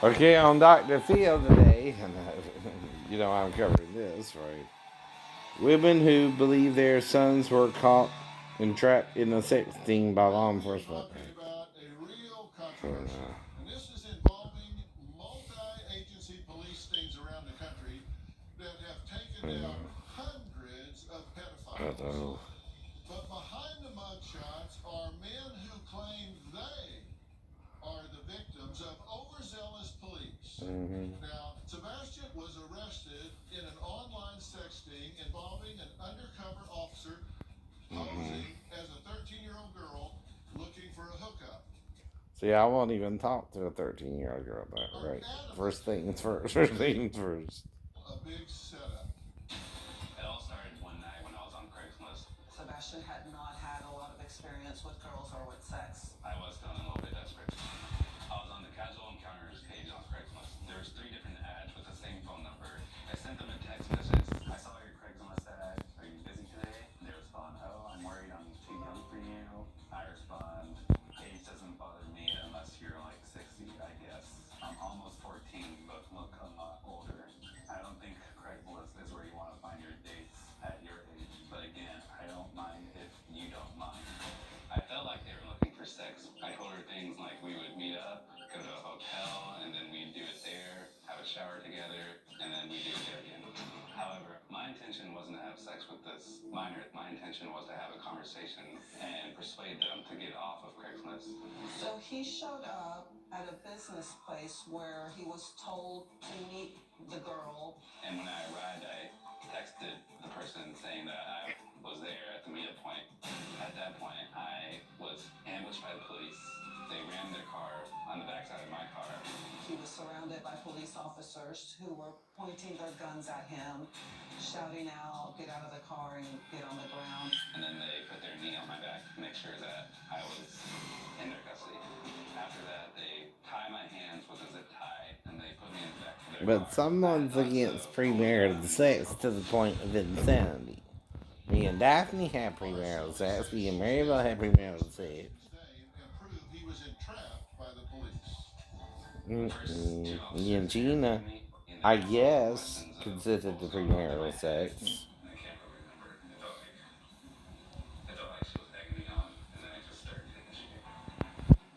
Okay, on Dr. Phil today, I'm covering this, right? Women who believe their sons were caught entrapped in a sex sting by law enforcement. Talking about a real controversy, and this is involving multi-agency police stings around the country that have taken down hundreds of pedophiles. But behind the mugshots are men who claim they are the victims of overzealous police. Now, Sebastian was arrested in an online sex sting involving an undercover officer posing as a 13-year-old girl looking for a hookup. See, I won't even talk to a 13-year-old girl about it, right? First things first. First things first. A big setup. It all started one night when I was on Craigslist. Sebastian had not had a lot of experience with girls or with sex. I was feeling a little bit desperate. I was on the casual encounters page on Craigslist. There was 3 different ads with the same phone number. I sent them a text message. I saw your Craigslist ad. Are you busy today? They respond, oh, I'm worried I'm too young for you. I respond, age doesn't bother me unless you're like 60, I guess. I'm almost 14, but look a lot older. I don't think Craigslist is where you want to find your dates at your age. But again, I don't mind if you don't mind. I felt like they were looking for sex. I told her things like we would meet up, go to a hotel, and then we'd do it there, have a shower together, and then we'd do it there again. However, my intention wasn't to have sex with this minor. My intention was to have a conversation and persuade them to get off of Craigslist. So he showed up at a business place where he was told to meet the girl. And when I arrived, I texted the person saying that I was there at the meetup point. At that point, I was ambushed by the police. They rammed their car on the backside of my car. He was surrounded by police officers who were pointing their guns at him, shouting out, get out of the car and get on the ground. And then they put their knee on my back to make sure that I was in their custody. After that, they tied my hands with a zip tie and they put me in the back of their car. But someone's against premarital sex to the point of insanity. Me and Daphne had premarital sex. Me and Maribel had premarital sex. He was entrapped by the police. Me and Gina, I guess, considered the premarital sex. I can't really remember. It felt like she was egging me on, and then I just started taking shit.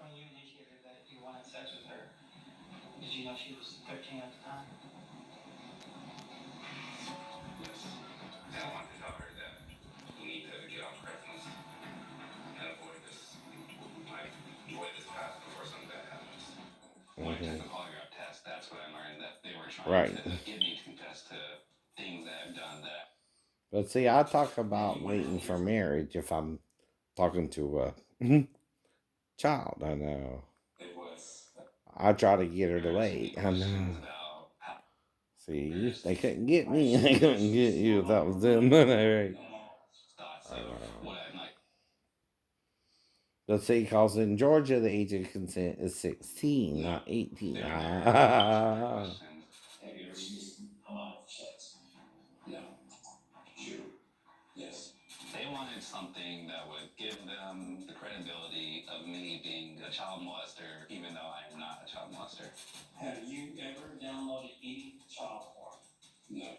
When you initiated that you wanted sex with her, did you know she was 13 at the time? Yes. And I wanted to tell her that we need to get off Craigslist and avoid this path before something bad happens. When I took the polygraph test, that's when I learned that they were trying to get me to confess to things that I've done that. But see, I talk about waiting for marriage if I'm talking to a child. I know. I try to get her to wait. I know. See, they couldn't get me. They couldn't get you if that was them. Right. But see, because in Georgia, the age of consent is 16, not 18. Yes. They wanted something that would give them the credibility of me being a child molester, even though I am not a child molester. Have you ever downloaded any child porn? No.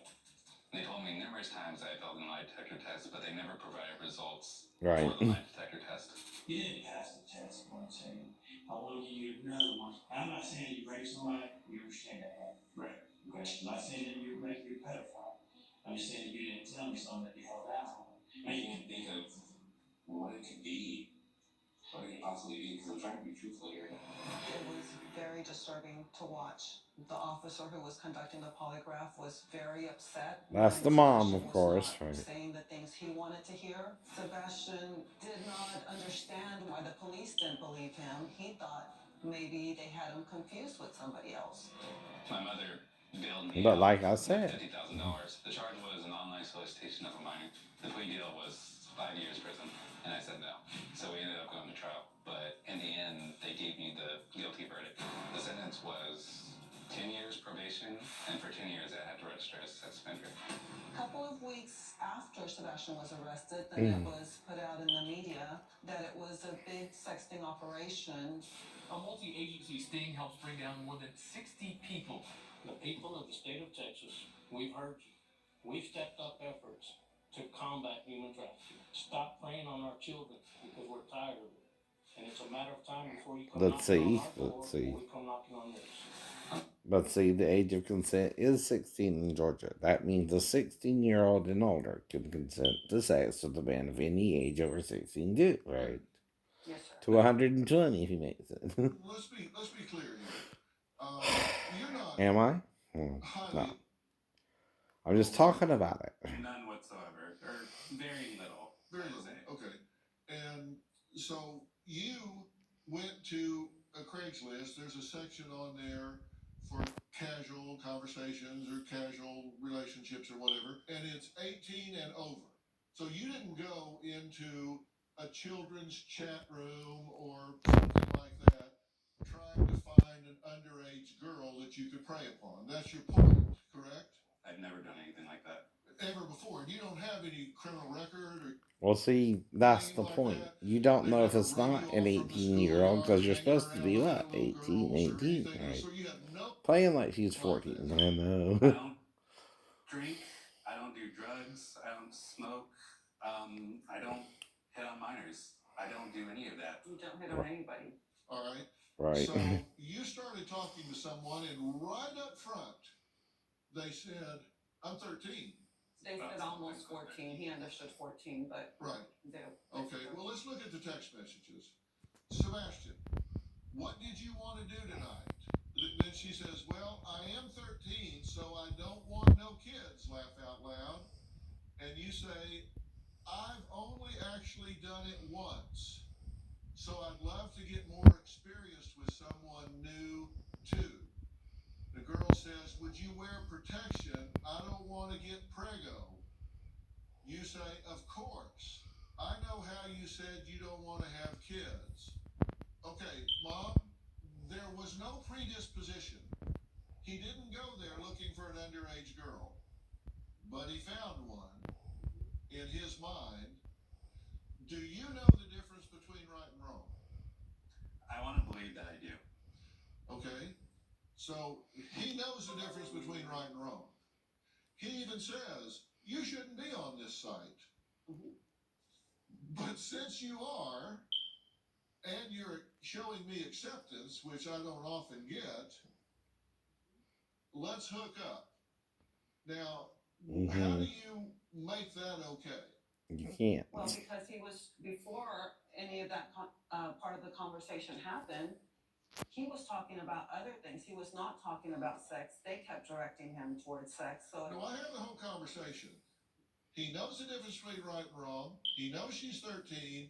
They told me numerous times I failed the lie detector test, but they never provided results Right. for the lie detector test. You didn't pass the test, what I'm saying. Although you another one. I'm not saying you raped somebody, you understand that. Right. Okay. I'm not saying that you raped your pedophile. I'm just saying that you didn't tell me something that you held out on. I can think of what it could be. What it could possibly be, because I'm trying to be truthful here. It was very disturbing to watch. The officer who was conducting the polygraph was very upset. That's the mom, of course. Right. Saying the things he wanted to hear. Sebastian did not understand why the police didn't believe him. He thought maybe they had him confused with somebody else. My mother billed me But like I said, $50,000. The charge was an online solicitation of a minor. The plea deal was 5 years prison, and I said no. So we ended up going to trial. But in the end, they gave me the guilty verdict. The sentence was 10 years probation, and for 10 years I had to register as a sex offender. A couple of weeks after Sebastian was arrested, then it was put out in the media that it was a big sexting operation. A multi-agency sting helps bring down more than 60 people. The people of the state of Texas, we've heard you. We've stepped up efforts to combat human trafficking. Stop preying on our children because we're tired of it. And it's a matter of time before you come Let's knocking on see. our door Let's or see. we come knocking on yours. But see, the age of consent is 16 in Georgia. That means a 16-year-old and older can consent to sex with a man of any age over 16 too, right? Yes, sir. To 120 if he makes it. let's be clear here. You're not Am I? highly. No. I'm just talking about it. None whatsoever, or very little. Very little. Okay. And so you went to a Craigslist. There's a section on there for casual conversations or casual relationships or whatever, and it's 18 and over. So you didn't go into a children's chat room or something like that trying to find an underage girl that you could prey upon. That's your point, correct? I've never done anything like that. Ever before. You don't have any criminal record or. Well, see, that's the point. You don't know if it's not an 18-year-old because you're supposed to be, what, 18, right? Playing like she's 14. I know. I don't drink. I don't do drugs. I don't smoke. I don't hit on minors. I don't do any of that. You don't hit on anybody. All right. Right. So you started talking to someone, and right up front, they said, I'm 13. They said almost 14. He understood 14, but Right. they. Okay, well, let's look at the text messages. Sebastian, what did you want to do tonight? Then she says, well, I am 13, so I don't want no kids, laugh out loud. And you say, I've only actually done it once, so I'd love to get more experienced with someone new, too. The girl says, would you wear protection? I don't want to get prego. You say, of course. I know how you said you don't want to have kids. Okay, Mom, there was no predisposition. He didn't go there looking for an underage girl, but he found one in his mind. Do you know the difference between right and wrong? I want to believe that I do. Okay, so he knows the difference between right and wrong. He even says, you shouldn't be on this site. But since you are, and you're showing me acceptance, which I don't often get, let's hook up. Now, how do you make that okay? You can't. Well, because he was, before any of that part of the conversation happened, he was talking about other things. He was not talking about sex. They kept directing him towards sex. So no, I have the whole conversation. He knows the difference between right and wrong. He knows she's 13,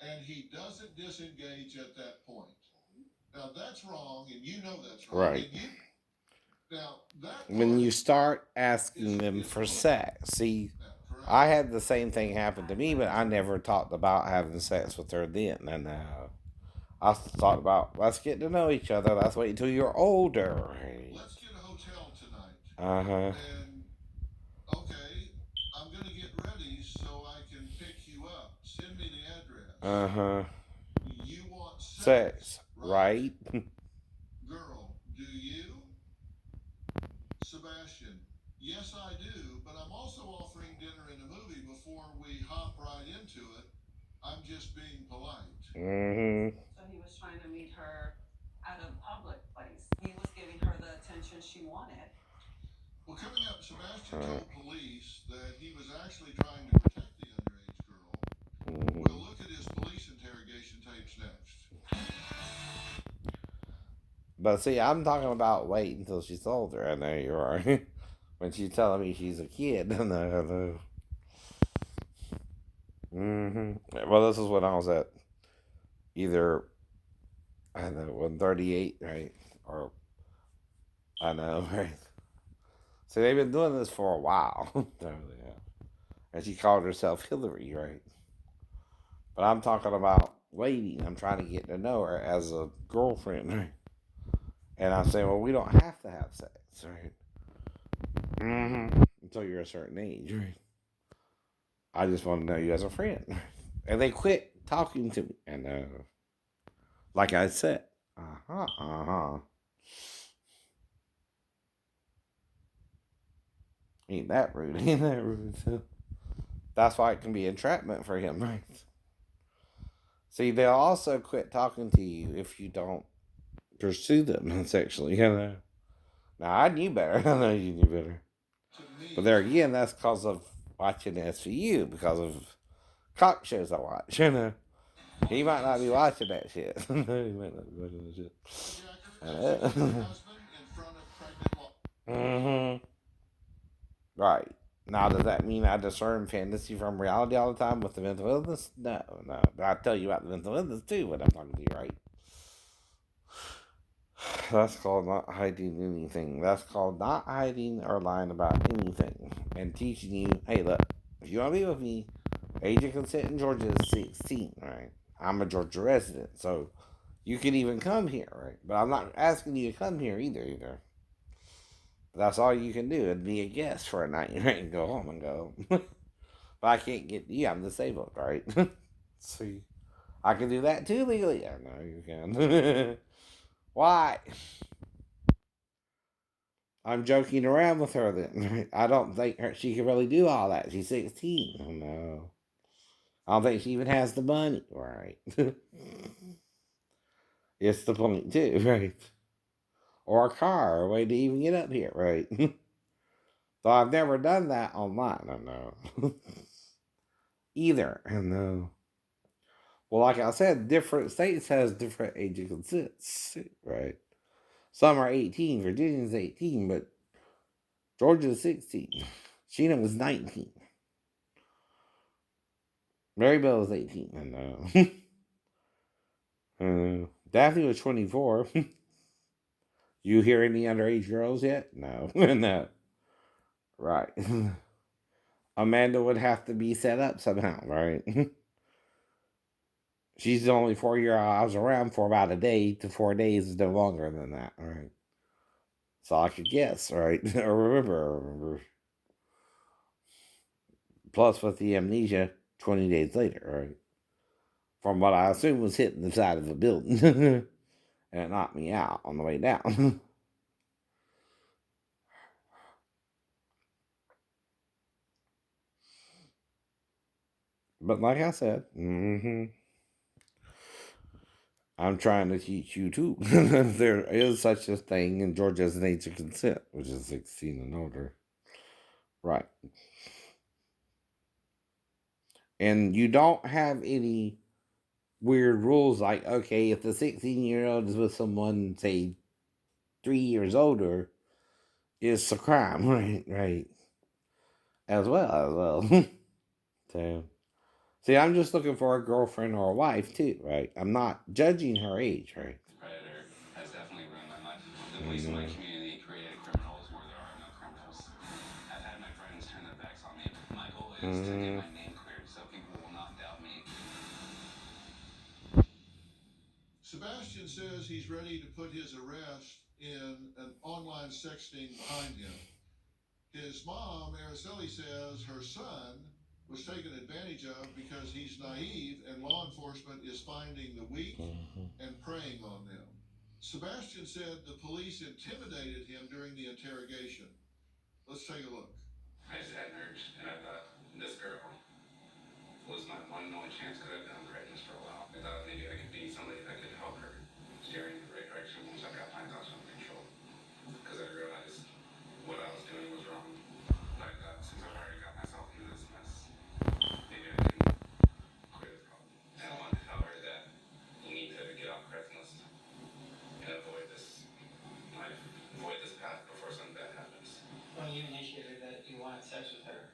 and he doesn't disengage at that point. Now, that's wrong, and you know that's wrong. Right. Now, that when you start asking them for sex, see, I had the same thing happen to me, but I never talked about having sex with her then. And I thought about, let's get to know each other. Let's wait until you're older. Let's get a hotel tonight. Uh-huh. And, okay, I'm going to get ready so I can pick you up. Send me the address. Uh-huh. You want Sex, right? Girl, do you? Sebastian, yes, I do, but I'm also offering dinner and a movie before we hop right into it. I'm just being polite. Mm-hmm. So he was trying to meet her at a public place. He was giving her the attention she wanted. Well, coming up, Sebastian told police that he was actually trying to protect the underage girl. We'll look at his police interrogation tapes next. But see, I'm talking about wait until she's older. I know you are. When she's telling me she's a kid. I know. Well, this is when I was at either, I don't know, 138, right? Or, I know, right? So they've been doing this for a while. And she called herself Hillary, right? But I'm talking about waiting. I'm trying to get to know her as a girlfriend, right? And I'm saying, well, we don't have to have sex, right? Until you're a certain age, right? I just want to know you as a friend. And they quit talking to me. And like I said, ain't that rude? Ain't that rude? That's why it can be entrapment for him, right? See, they'll also quit talking to you if you don't pursue them sexually. Now I knew better. I know you knew better. But there again, that's because of watching SVU, because of cock shows I watch. He might not be watching that shit. He might not be watching that shit. Mm-hmm. Right. Now, does that mean I discern fantasy from reality all the time with the mental illness? No, no. But I tell you about the mental illness too when I'm talking to you, right? That's called not hiding anything. That's called not hiding or lying about anything. And teaching you, hey, look, if you want to be with me, age of consent in Georgia is 16, right? I'm a Georgia resident, so you can even come here, right? But I'm not asking you to come here either. But that's all you can do, and be a guest for a night, right? And go home and go. But I can't get you, I'm disabled, right? See, I can do that too legally. I know you can. Why? I'm joking around with her then. I don't think she can really do all that. She's 16. Oh, no. I don't think she even has the money, right? It's the point, too, right? Or a car, or a way to even get up here, right? So I've never done that online, I know. Either, I know. Well, like I said, different states has different age of consent, right? Some are 18, Virginia's 18, but Georgia's 16. Sheena was 19. Mary Bell was 18, I know. Daphne was 24. You hear any underage girls yet? No. No. Right. Amanda would have to be set up somehow, right? She's only 4 year I was around for about a day to 4 days is no longer than that, right? So I could guess, right? Or remember. Plus with the amnesia 20 days later, right? From what I assume was hitting the side of the building. And it knocked me out on the way down. But like I said, I'm trying to teach you too. There is such a thing in Georgia as an age of consent, which is 16 and older. Right. And you don't have any weird rules like, okay, if the 16-year-old is with someone, say, 3 years older, it's a crime, right? Right. As well. So, see, I'm just looking for a girlfriend or a wife too, right? I'm not judging her age, right? Predator has definitely ruined my life. The police in my community created criminals where there are no criminals. I've had my friends turn their backs on me. My goal is to get my name cleared so people will not doubt me. Sebastian says he's ready to put his arrest in an online sexting behind him. His mom, Araceli, says her son was taken advantage of because he's naive and law enforcement is finding the weak and preying on them. Sebastian said the police intimidated him during the interrogation. Let's take a look. I just had an urge, and I thought this girl was my one and only chance because I've been on the right for a while. I thought maybe I could be somebody that could help her steer in the right direction once I got my thoughts under control. Because I realized what I was doing was wrong. But I thought since I've already got myself into this mess, maybe I can clear the problem. And I wanted to tell her that you need to get off Craigslist and avoid this life, avoid this path before something bad happens. When you initiated that you wanted sex with her,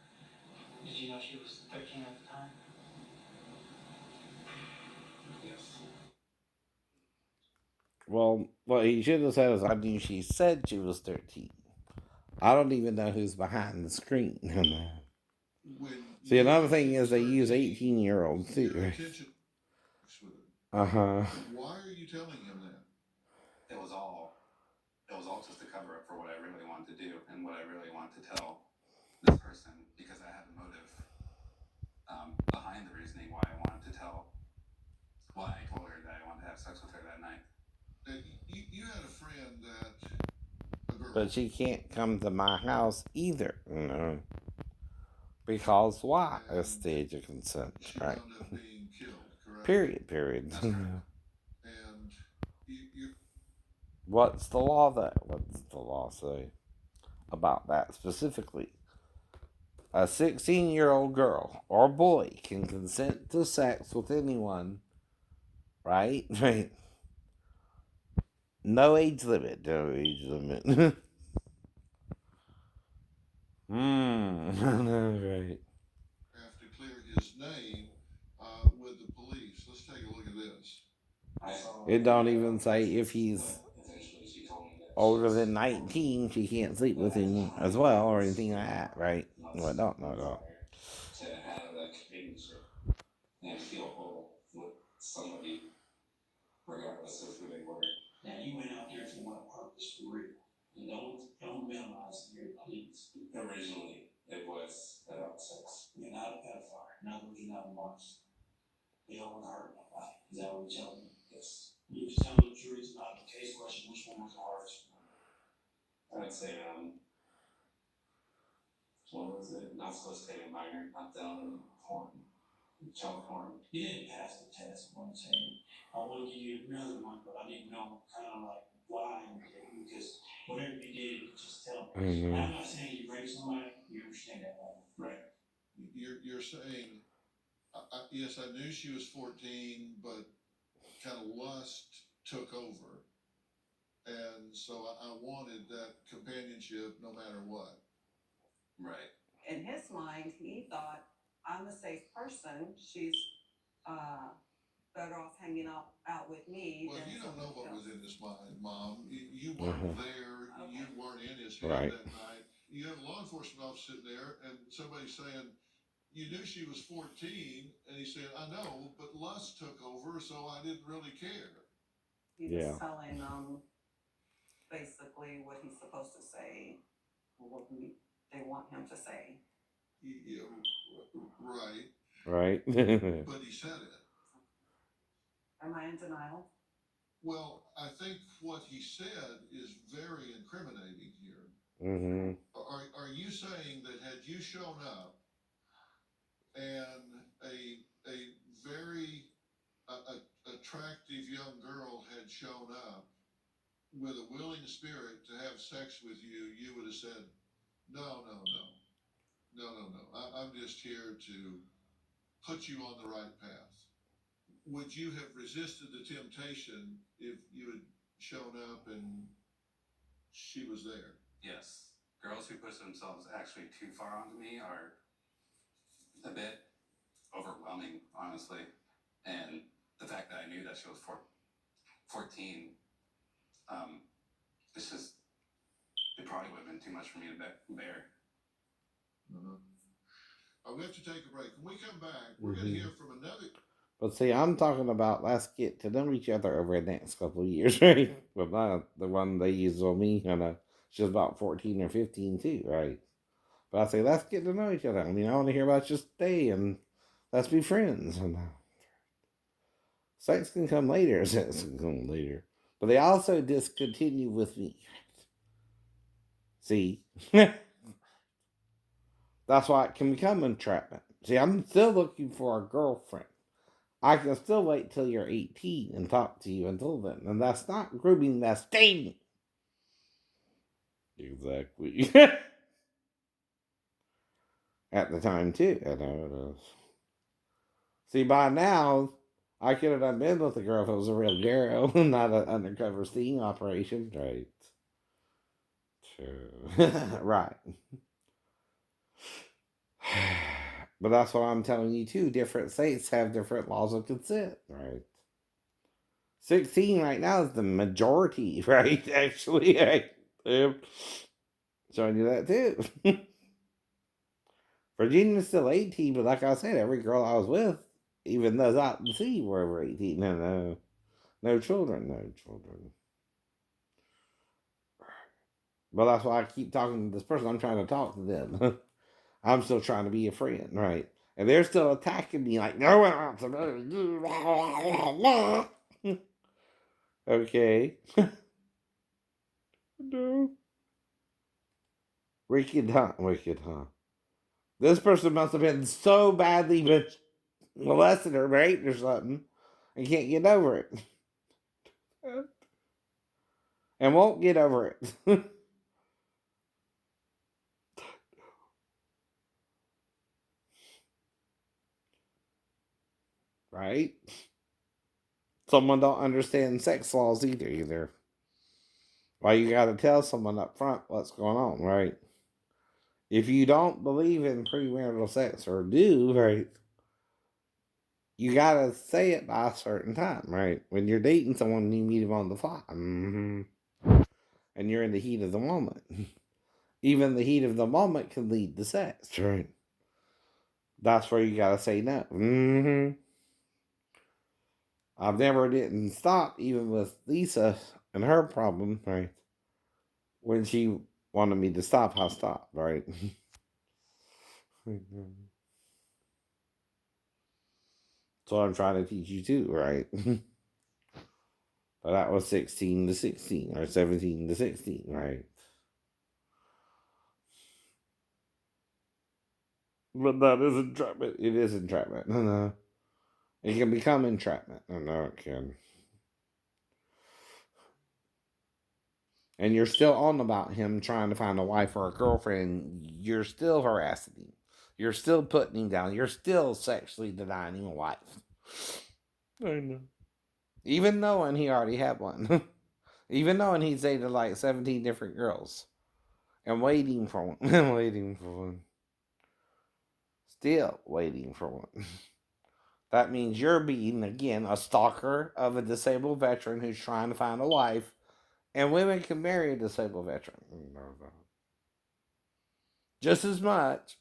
did you know she was 13 at the time? Yes. Well, what he should have said is, I knew she said she was 13. I don't even know who's behind the screen. See, another thing is they use 18-year-olds too. Uh-huh. Why are you telling him that? It was all just a cover up for what I really wanted to do and what I really wanted to tell this person because I had a motive behind the reasoning why I wanted to tell, why I told her that I wanted to have sex with her that night. You had a friend that a girl. But she can't come to my house either, you know. Because why? A stage of consent, She right? wound up being killed, correct? Period. And you What's the law What's the law say about that specifically? A 16-year-old girl or boy can consent to sex with anyone, right? Right. No age limit. No age limit. Right. have to clear his name with the police. Let's take a look at this. It don't even say if he's older than 19, she can't sleep with him as well or anything like that, right? Well, no. To have that companionship and feel whole with somebody, regardless of who they were. Now you went out there for what purpose, for real? And don't minimize your please. Originally, it was about sex. You're not a pedophile. In other words, you're not a monster. You don't want to hurt nobody. Is that what you're telling me? Yes. You just tell the jury it's not the case question. Which one was the hardest? I'd say, what was it? Not soliciting a minor, not down porn, child porn. You didn't pass the test. What I'm saying. I want to give you another one, but I didn't know kind of like why you did it, because whatever you did, just tell me. Mm-hmm. I'm not saying you raped somebody. You understand that, right? You're saying, yes, I knew she was 14, but kind of lust took over. And so I wanted that companionship no matter what. Right. In his mind, he thought, I'm a safe person. She's better off hanging out with me. Well, than you don't know what somebody was else. in his mind, Mom. You weren't there. Okay. You weren't in his head Right. that night. You have a law enforcement officer sitting there, and somebody saying, you knew she was 14, and he said, I know, but lust took over, so I didn't really care. He Yeah. was telling basically what he's supposed to say, what they want him to say. Yeah, right. Right. But he said it. Am I in denial? Well, I think what he said is very incriminating here. Mm-hmm. Are you saying that had you shown up and a very attractive young girl had shown up with a willing spirit to have sex with you, you would have said, no. I'm just here to put you on the right path. Would you have resisted the temptation if you had shown up and she was there? Yes. Girls who push themselves actually too far onto me are a bit overwhelming, honestly. And the fact that I knew that she was 14, it's just, it probably would have been too much for me to bear. We have to take a break. When we come back, we're going to hear from another. But see, I'm talking about let's get to know each other over the next couple of years, right? But not the one they used on me, she's about 14 or 15 too, right? But I say, let's get to know each other. I mean, I want to hear about your day and let's be friends. And sex can come later. Sex can come later. But they also discontinue with me. See? That's why it can become entrapment. See, I'm still looking for a girlfriend. I can still wait till you're 18 and talk to you until then. And that's not grooming, that's dating. Exactly. At the time, too. I know it is. See, by now, I could have been with the girl if it was a real girl, not an undercover sting operation. Right. True. Right. But that's what I'm telling you, too. Different states have different laws of consent, right? 16 right now is the majority, right? Actually, right? Yep. Showing you that, too. Virginia's still 18, but like I said, every girl I was with, even those out in sea, were over 18. No children, no children. But that's why I keep talking to this person. I'm trying to talk to them. I'm still trying to be a friend, right? And they're still attacking me like, no one wants to know you. Okay. No. Wicked, huh? Wicked, huh? This person must have been so badly molested or raped or something and can't get over it. And won't get over it. Right? Someone don't understand sex laws either. Why you gotta tell someone up front what's going on, right? If you don't believe in premarital sex or do, right, you gotta say it by a certain time, right? When you're dating someone, you meet them on the fly, and you're in the heat of the moment. Even the heat of the moment can lead to sex, right? That's where you gotta say no. I've never didn't stop, even with Lisa and her problem, right? When she wanted me to stop, I stopped, right? So I'm trying to teach you too, right? But that was 16 to 16 or 17 to 16, right? But that is entrapment. It is entrapment. No. It can become entrapment. No, it can. And you're still on about him trying to find a wife or a girlfriend. You're still harassing him. You're still putting him down. You're still sexually denying him a wife. I know. Even knowing he already had one. Even knowing he's dated like 17 different girls. And waiting for one. Waiting for one. Still waiting for one. That means you're being, again, a stalker of a disabled veteran who's trying to find a wife. And women can marry a disabled veteran. Just as much.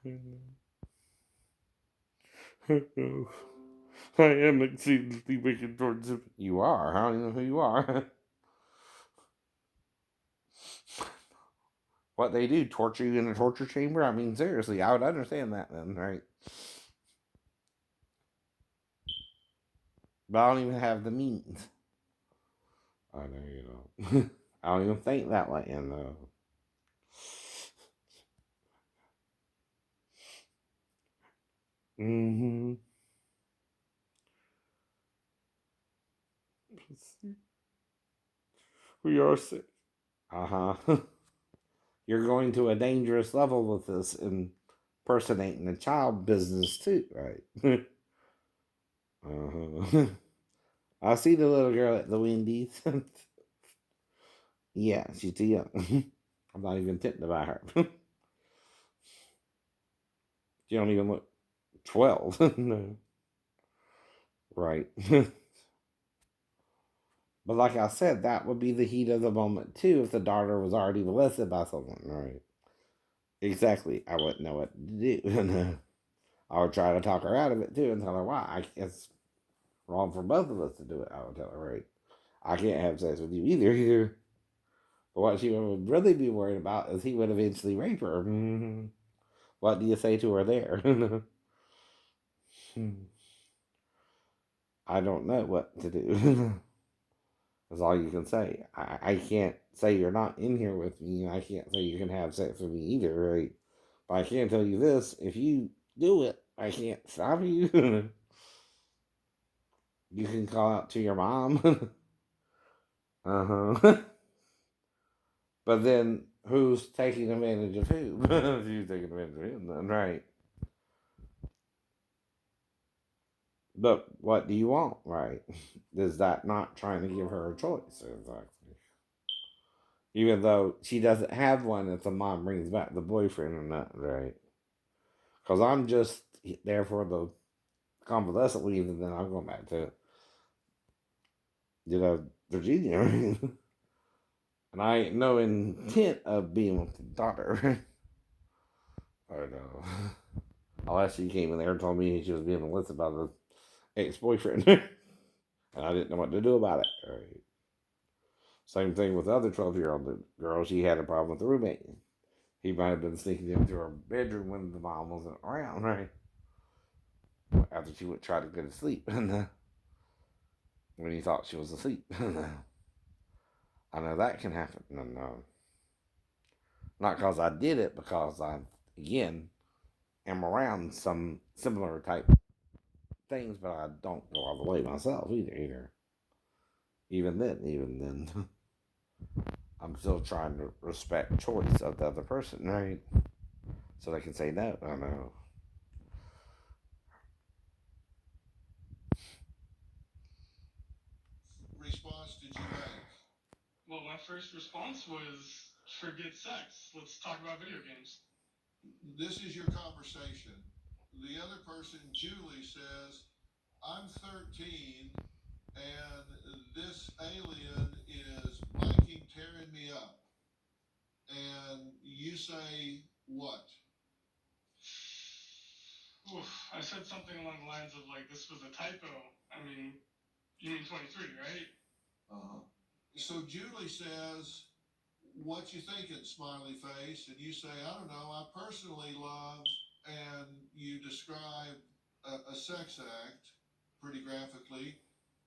I am exceedingly wicked towards him. You are. I don't even know who you are. What they do, torture you in a torture chamber? I mean, seriously, I would understand that then, right? But I don't even have the means. I know you don't. I don't even think that way, you know. Mm-hmm. We are sick. Uh-huh. You're going to a dangerous level with this impersonating the child business too, right? Uh-huh. I see the little girl at the Wendy's. Yeah, she's too young. I'm not even tempted by her. She don't even look 12. No. Right. But like I said, that would be the heat of the moment too if the daughter was already molested by someone, right? Exactly. I wouldn't know what to do. I would try to talk her out of it too and tell her why. It's wrong for both of us to do it. I would tell her, right? I can't have sex with you either. But what she would really be worried about is he would eventually rape her. What do you say to her there? I don't know what to do. That's all you can say. I can't say you're not in here with me. I can't say you can have sex with me either, right? But I can tell you this: if you do it, I can't stop you. You can call out to your mom. Uh huh. But then who's taking advantage of who? Who's taking advantage of him then, right? But what do you want, right? Is that not trying to give her a choice? Exactly. Even though she doesn't have one if the mom brings back the boyfriend or not, right? Because I'm just there for the convalescent leave and then I'm going back to, Virginia. And I ain't no intent of being with the daughter. I don't know. Unless she came in there and told me she was being molested by the ex-boyfriend. And I didn't know what to do about it. Right. Same thing with the other 12-year-old girl. She had a problem with the roommate. He might have been sneaking into her bedroom when the mom wasn't around, right? After she would try to go to sleep, and when he thought she was asleep. I know that can happen. And, not because I did it, because I, again, am around some similar type things, but I don't go all the way myself either. Even then, I'm still trying to respect choice of the other person, right? So they can say no. I know. Response did you make? Well, my first response was forget sex. Let's talk about video games. This is your conversation. The other person, Julie, says, I'm 13 and this alien is blanking tearing me up. And you say what? Oof, I said something along the lines of like, this was a typo. I mean, you mean 23, right? Uh-huh. So Julie says, what you thinking, smiley face? And you say, I don't know, I personally love, and you describe a sex act pretty graphically,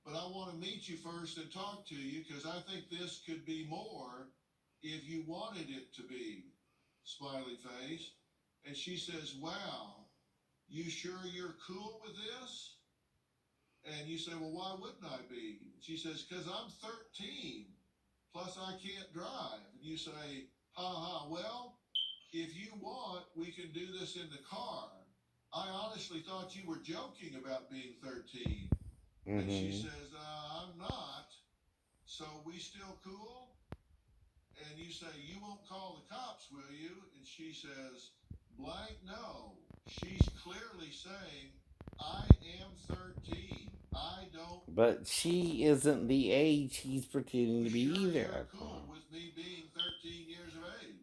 but I want to meet you first and talk to you because I think this could be more if you wanted it to be, smiley face. And she says, wow, you sure you're cool with this? And you say, well, why wouldn't I be? She says, because I'm 13. Plus, I can't drive. And you say, ha ha, well, if you want, we can do this in the car. I honestly thought you were joking about being 13. And she says, I'm not. So we still cool? And you say, you won't call the cops, will you? And she says, blank, no. She's clearly saying, I am 13. I don't. But she isn't the age he's pretending to be Sure, either. you're cool with me being 13 years of age.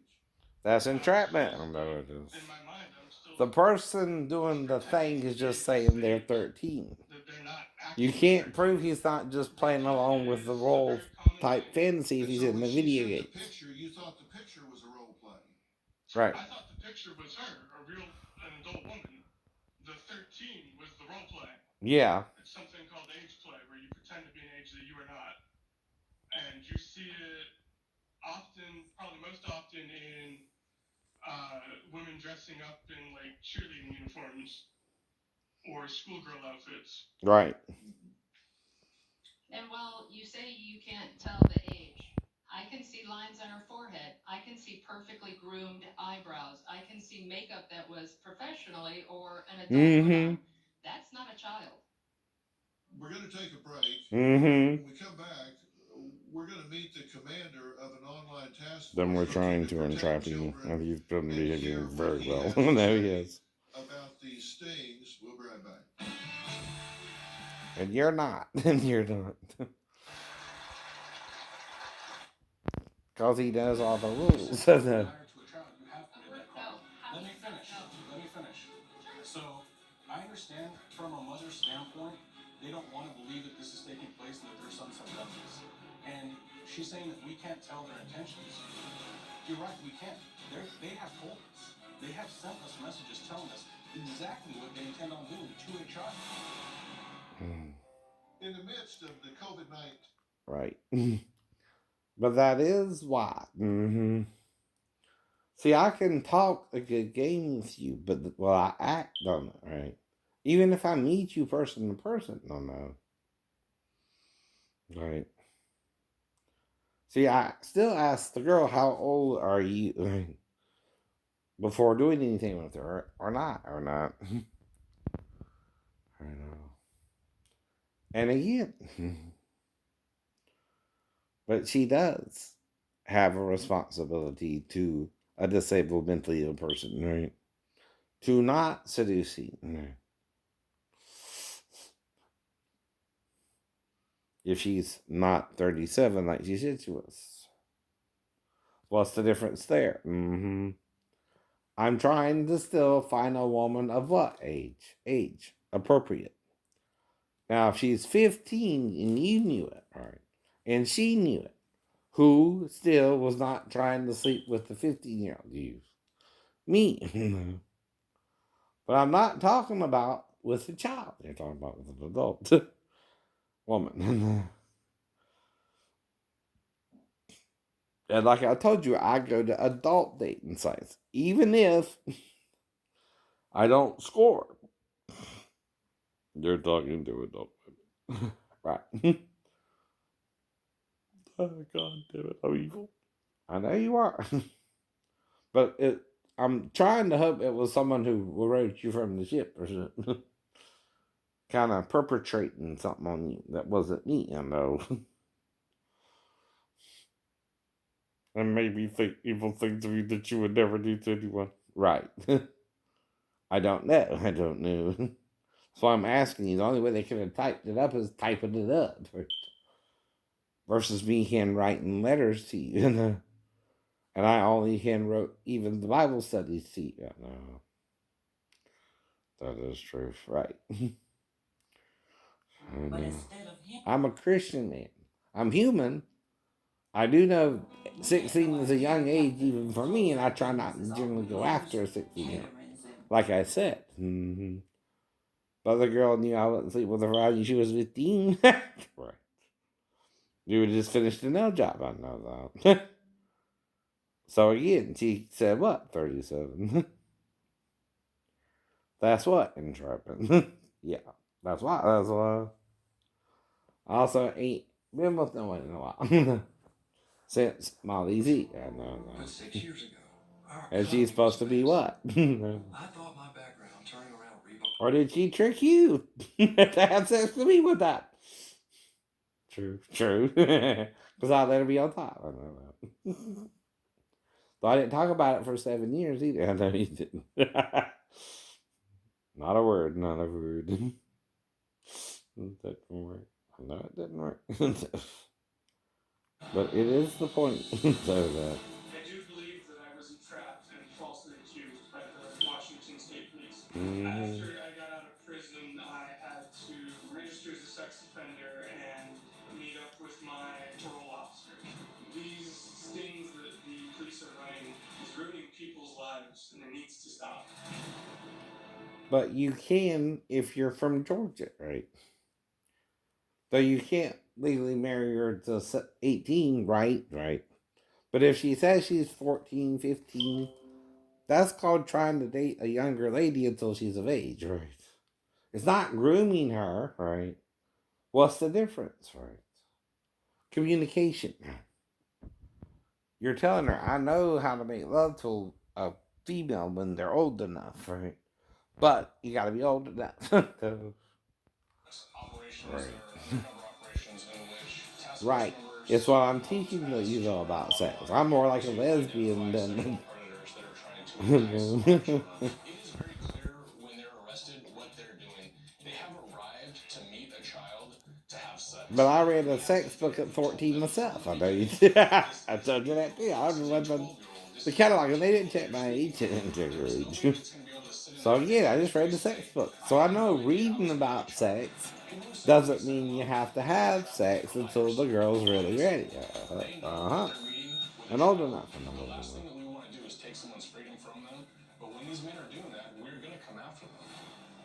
That's entrapment. I know it is. In my mind, I'm still. The person doing the thing is just saying they're 13. That they're not You actually can't 13. prove he's not just playing along with the role type fantasy if And he's so in when the she video sent the games. picture, you thought the picture was a role play. Right. I thought the picture was her, an adult woman. The 13 was the role play. Yeah. It's something called age play, where you pretend to be an age that you are not. And you see it often, probably most often, in women dressing up in like cheerleading uniforms or schoolgirl outfits. Right. And while you say you can't tell the age, I can see lines on her forehead. I can see perfectly groomed eyebrows. I can see makeup that was professionally or an adult put on. That's not a child. We're going to take a break. Mm-hmm. When we come back, we're going to meet the commander of an online task force. Then we're trying to entrap him, and he's been behaving very well. No, he is. About these stings, we'll be right back. And you're not. And you're not. Because he knows all the rules. Prior to a child, you have to read that card. Let me finish. So, I understand from a mother's standpoint, they don't want to believe that this is taking place and that their son's have done this. And she's saying that we can't tell their intentions. You're right, we can't. They have told us. They have sent us messages telling us exactly what they intend on doing to a child. In the midst of the COVID-19. Right. But that is why. See, I can talk a good game with you, but I act on it, right? Even if I meet you person to person, no. Right. See, I still ask the girl, how old are you? Before doing anything with her, or not. I know. And again, but she does have a responsibility to a disabled, mentally ill person, right? To not seducing. Right? If she's not 37 like she said she was. What's the difference there? I'm trying to still find a woman of what age? Age. Appropriate. Now, if she's 15 and you knew it, right, and she knew it, who still was not trying to sleep with the 15-year-old you? Me. But I'm not talking about with a child. You're talking about with an adult woman. And like I told you, I go to adult dating sites. Even if I don't score. You're talking to adult women. Right. Oh, God damn it. I'm evil. I know you are. But I'm trying to hope it was someone who wrote you from the ship or something. Kind of perpetrating something on you that wasn't me, I know. And maybe think evil things of you that you would never do to anyone. Right. I don't know. I don't know. That's why I'm asking you. The only way they could have typed it up is typing it up. Versus me handwriting letters to you. And I only handwrote even the Bible studies to you. No, that is true. Right. I'm a Christian man. I'm human. I do know 16 is a young age even for me, and I try not to generally go after a 16-year-old. Like I said. Mm-hmm. But the girl knew I wouldn't sleep with her while she was 15. Right. You would just finish the nail job. I know that. So again, she said what? 37. That's what? Entrapment. Yeah. That's why. That's why. I also ain't been with no one in a while. Since Molly Z. I know. But 6 years ago, our And she's economy was supposed a to be mess. what? I thought my background turning around Reebok. Or did she trick you to have sex with me with that? True. True. Because I let her be on top. I know that. So I didn't talk about it for 7 years either. I know you didn't. Not a word. Not a word. That didn't work. I know it didn't work. But it is the point. So that. I do believe that I was entrapped and falsely accused by the Washington State Police. Mm-hmm. After I got out of prison, I had to register as a sex offender and meet up with my parole officer. These stings that the police are running is ruining people's lives, and it needs to stop. But you can if you're from Georgia, right? Though you can't legally marry her till 18, right? Right. But if she says she's 14, 15, that's called trying to date a younger lady until she's of age, right? It's not grooming her, right? What's the difference, right? Communication. You're telling her, I know how to make love to a female when they're old enough, right? But you gotta be old enough. Operations Right. are undercover operations in which task force Right. members It's what I'm follow teaching suspects you though children about sex. online I'm more like a to lesbian identify sexual than. predators that are trying to entice our children. It is very clear when they're arrested what they're doing. They have arrived to meet a child to have But sex. I read a We have to sex book think at of each of 14 them myself. from I the know you beginning. did. I This is told you that too. I illegal. This is a read 12-year-old. This the is a catalog and they didn't check 13-year my age and There's no age. way that's going to be able to sit in So their again, head I and just read the actually sex say, book. I So I had know no idea I reading was going to be about child. sex People who say that they doesn't set it mean you up have to and they have entrap them sex for until the liars. girl's All really it is, ready. they know what Uh-huh. they're meeting with a And old child. enough. And The old last enough. thing that we want to do is take someone's freedom from them. But when these men are doing that, we're going to come after them.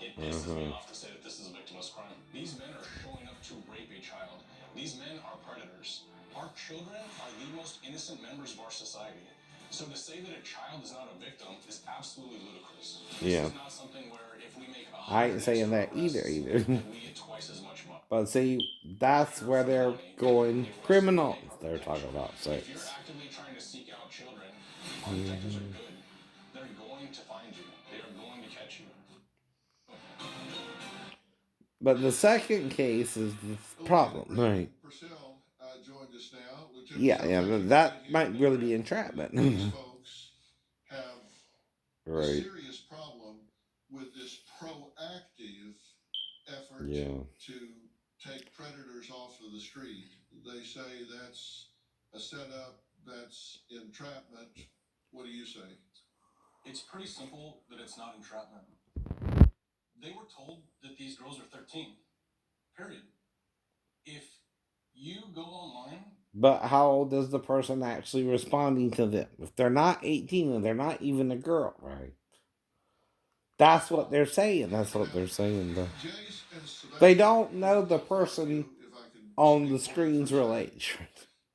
It pisses me Uh-huh. off to say that this is a victimless crime. These men are showing up to rape a child. These men are predators. Our children are the most innocent members of our society. So to say that a child is not a victim is absolutely ludicrous. This Yeah. is not something where if we make I 100 ain't saying extra that arrests, either. that we get twice as much money. But see, that's where For the they're money, going the arrests that we criminals. make are They're talking protection. about If you're sex. actively trying to seek out children, our detectives are Mm-hmm. good. They're going to find you. They are going to catch you. But the second case is the problem, Lieutenant Randy right? Purcell joined us now. Lieutenant Yeah, Purcell, yeah, thank you for being that here. might really be entrapment. These folks have a Right. serious problem with this proactive effort Yeah. to take predators off of the street. They say that's a setup, that's entrapment. What do you say? It's pretty simple that it's not entrapment. They were told that these girls are 13. Period. If you go online But how old is the person actually responding to them? If they're not 18 and they're not even a girl, right? That's what they're saying. That's what they're saying, though. Jace and Sebastian, They don't know here's a the tough part for person you, if I can on the speak for screen's real Zach. age.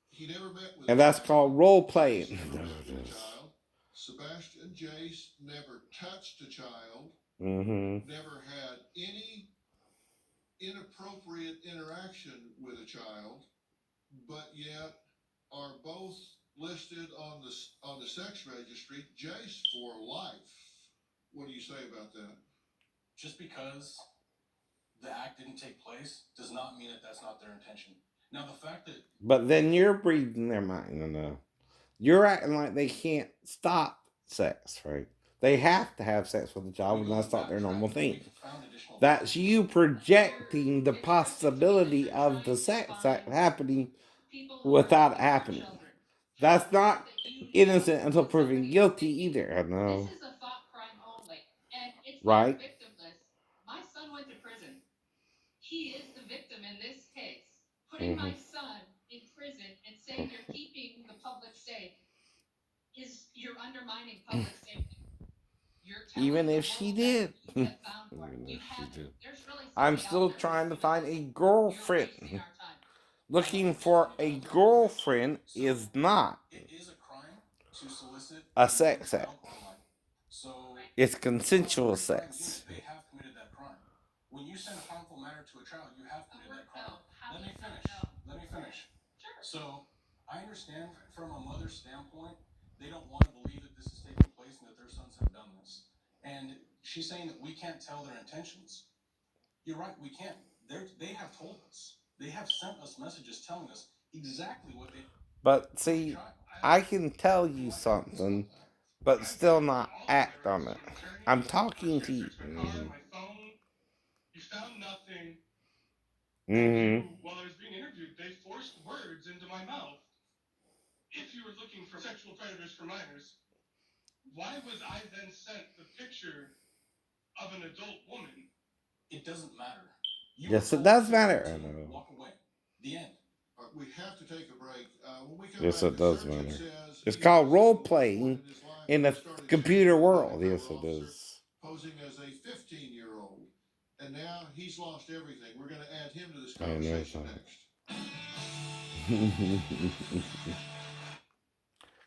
He never met with a And that's child. called role Jace playing. never met with a child. Sebastian and Jace never touched a child. Mm-hmm. Never had any inappropriate interaction with a child, but yet are both listed on the sex registry. Jace for life. What do you say about that? Just because the act didn't take place does not mean that that's not their intention. Now, the fact that But then you're breeding their mind. No. You're acting like they can't stop sex, right? They have to have sex with a child when that's not their normal thing. That's you projecting the possibility of the sex act happening without it happening. That's not innocent until proven guilty either. I know. This is a thought crime only, and it's not Right? victimless. My son went to prison. He is the victim in this case. Putting Mm-hmm. my son in prison and saying you're keeping the public safe is you're undermining public safety. You're telling Even the if she world that did. you have found one. Even You if she haven't. did. There's really I'm somebody out still there who's trying to doing find this. a You're wasting girlfriend. our time. Looking for a girlfriend is not it is a crime to solicit a a minor sex act. child online. So It's consensual sex. they have committed that crime. When you send a harmful matter to a child, you have committed that crime. Let me finish. Let me finish. Sure. So I understand from a mother's standpoint, they don't want to believe that this is taking place and that their sons have done this. And she's saying that we can't tell their intentions. You're right, we can't. They have told us. They have sent us messages telling us exactly what they. But see, I can tell you something, but still not act on it. I'm talking to you. Mm-hmm. My phone. You found nothing. Mm-hmm. While I was being interviewed, they forced words into my mouth. If you were looking for sexual predators for minors, why was I then sent the picture of an adult woman? It doesn't matter. Yes, it does matter. I know. Walk away. The end. We have to take a break. When we come Yes, back, it the does surgeon matter. says It's he called has role settled this point playing in his life in when the he started computer shooting world. undercover Yes, it officer, is. posing as a 15-year-old. And now he's lost everything. We're going to add him to this I know conversation next.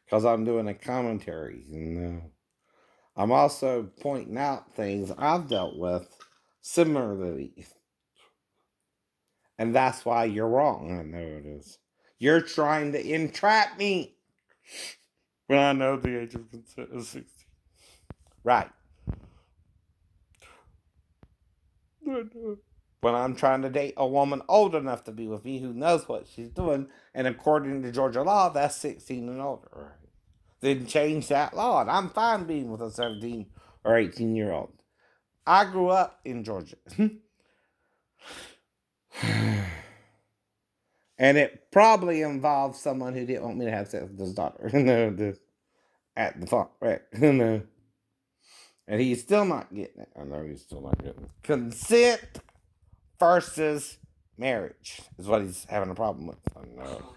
Because I'm doing a commentary. I'm also pointing out things I've dealt with similarly. And that's why you're wrong. I know it is. You're trying to entrap me when I know the age of consent is 16. Right. When I'm trying to date a woman old enough to be with me who knows what she's doing, and according to Georgia law, that's 16 and older. Right? Then change that law, and I'm fine being with a 17 or 18-year-old. I grew up in Georgia. And it probably involved someone who didn't want me to have sex with his daughter. At the farm, right? And he's still not getting it. I know he's still not getting it. Consent versus marriage is what he's having a problem with. I know.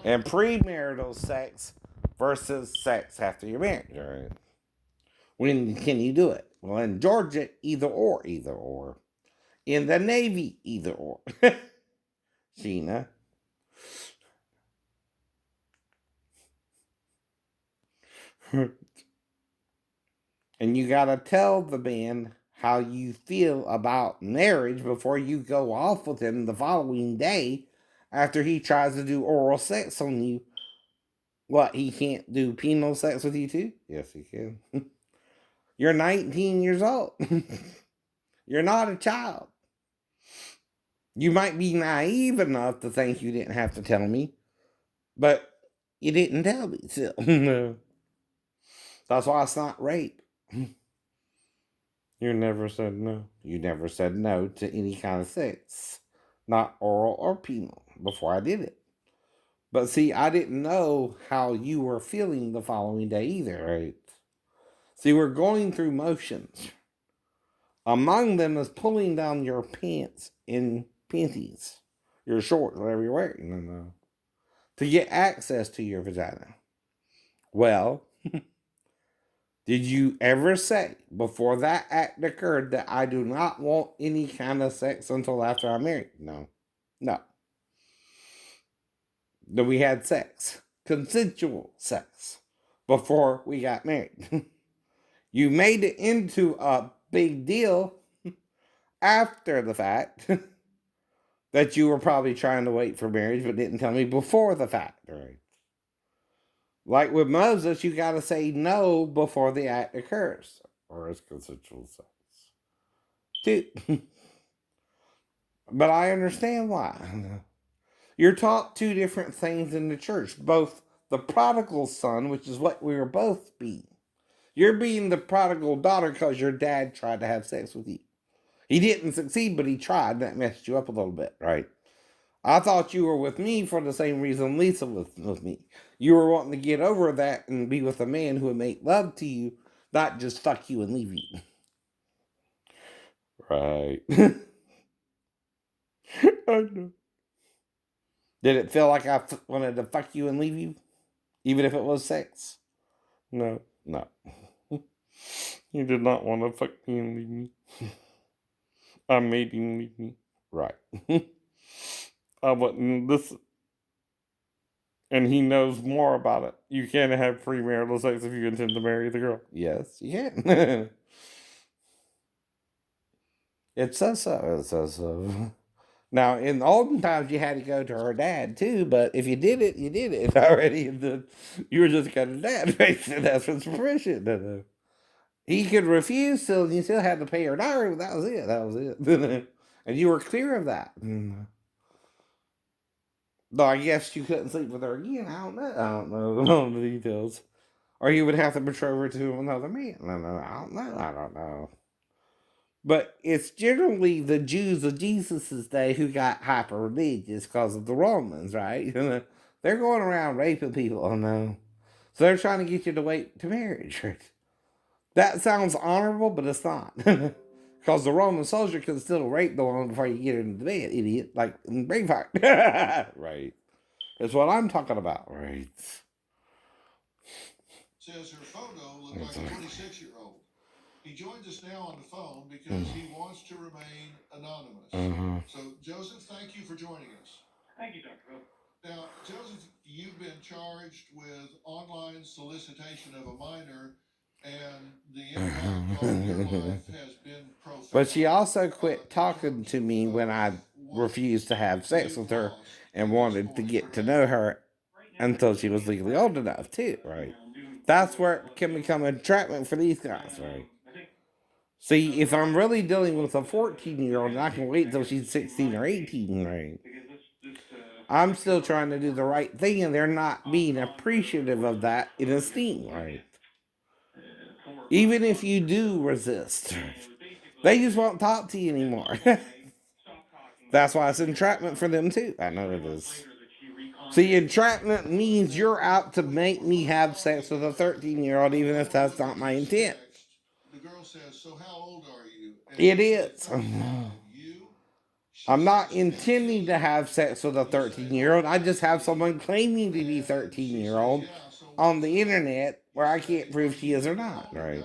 And premarital sex versus sex after you're married. Right? When can you do it? Well, in Georgia, either or, either or. In the Navy, either or. Sheena. And you gotta tell the man how you feel about marriage before you go off with him the following day after he tries to do oral sex on you. What, he can't do penal sex with you too? Yes, he can. You're 19 years old. You're not a child. You might be naive enough to think you didn't have to tell me, but you didn't tell me still. That's why it's not rape. You never said no. You never said no to any kind of sex, not oral or penal, before I did it. But see, I didn't know how you were feeling the following day either, right? See, we're going through motions. Among them is pulling down your pants in panties, your shorts, whatever you're wearing. to get access to your vagina. Well, did you ever say before that act occurred that I do not want any kind of sex until after I'm married? No. No. That we had sex, consensual sex, before we got married. You made it into a big deal after the fact that you were probably trying to wait for marriage but didn't tell me before the fact, right? Like with Moses, you got to say no before the act occurs, or it's consensual sex. Dude. But I understand why. You're taught two different things in the church, both the prodigal son, which is what we were both being. You're being the prodigal daughter because your dad tried to have sex with you. He didn't succeed, but he tried. That messed you up a little bit, right? I thought you were with me for the same reason Lisa was with me. You were wanting to get over that and be with a man who would make love to you, not just fuck you and leave you. Right. I know. Did it feel like I wanted to fuck you and leave you? Even if it was sex? No, no. You did not want to fuck me and leave me. I made him leave me. Right. I wouldn't listen. And he knows more about it. You can't have premarital sex if you intend to marry the girl. Yes, you can. It says so. It says so. Now, in the olden times, you had to go to her dad too, but if you did it, you did it already. You were just kind of dad, basically. That's his permission. He could refuse, so you still had to pay her dowry, but that was it. That was it. And you were clear of that. Though I guess you couldn't sleep with her again. I don't know. I don't know the details. Or you would have to betroth her to another man. No, I don't know. I don't know. But it's generally the Jews of Jesus' day who got hyper religious because of the Romans, right? They're going around raping people, I know. So they're trying to get you to wait to marriage. That sounds honorable, but it's not. Because the Roman soldier can still rape the woman before you get her into bed, idiot. Like in Braveheart. Right. That's what I'm talking about, right? Says her photo looked like a 26-year-old. He joins us now on the phone because he wants to remain anonymous. So, Joseph, thank you for joining us. Thank you, Dr. Phil. Now, Joseph, you've been charged with online solicitation of a minor, and the impact on your life has been profound. But she also quit talking to me when I refused to have sex with her and wanted to get to know her until she was legally old enough, too, right? That's where it can become entrapment for these guys, right? See, if I'm really dealing with a 14-year-old and I can wait until she's 16 or 18, right? I'm still trying to do the right thing and they're not being appreciative of that in esteem, right? Even if you do resist, they just won't talk to you anymore. That's why it's entrapment for them too. I know it is. See, entrapment means you're out to make me have sex with a 13-year-old, even if that's not my intent. The girl says, "So how old are you?" And It he said, is. You? I'm not intending to have sex with a 13-year-old. I just have someone claiming to be 13-year-old on the internet where I can't prove she is or not, right?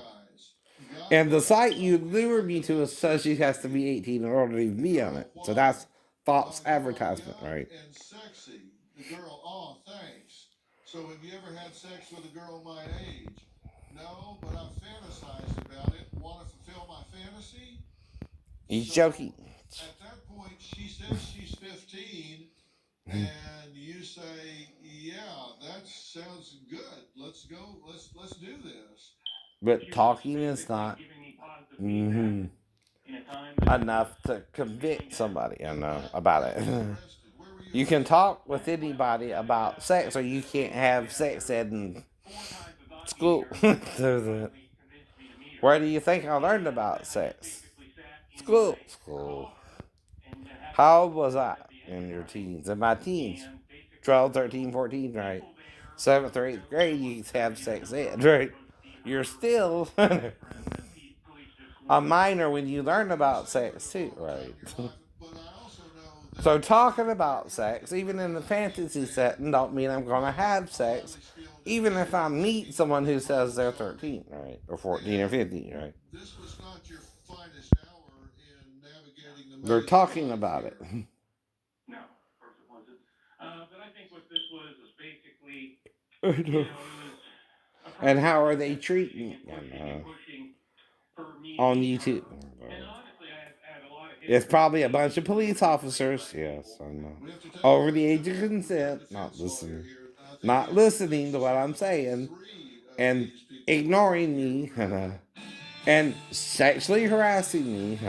And the site you lure me to says she has to be 18 in order to even be on it. So that's false advertisement, right? And sexy. The girl, oh, thanks. So have you ever had sex with a girl my age? No, but I've fantasized about it. Want to fulfill my fantasy? He's joking. At that point, she says she's 15, and you say, "Yeah, that sounds good. Let's go. Let's do this." But talking is not enough to convict somebody, about it. You can talk with anybody about sex, or you can't have sex in school. Where do you think I learned about sex? School. School. How old was I in your teens? In my teens. 12, 13, 14, right? 7th or 8th grade, you have sex ed, right? You're still a minor when you learn about sex, too, right? But I also know So talking about sex, even in the fantasy setting, don't mean I'm gonna have sex, even if I meet someone who says they're 13, right, or 14 or 15, right? This was not your finest hour in navigating the They're maze of talking life about it. here. No, of course it wasn't. But I think what this was basically, I you know. know, it was a And how are process they of treating pushing me? and I pushing and know. pushing for me to On meet YouTube. her. And honestly, I had a lot of It's history with probably a dating bunch of really, police really great officers. black Yes, people. I know. We have to take Over the a age of step back. We've got a consent, not defense lawyer listening. here. I think Not he has some listening to basis what in I'm all saying. three of And these people ignoring here. me. And sexually harassing me.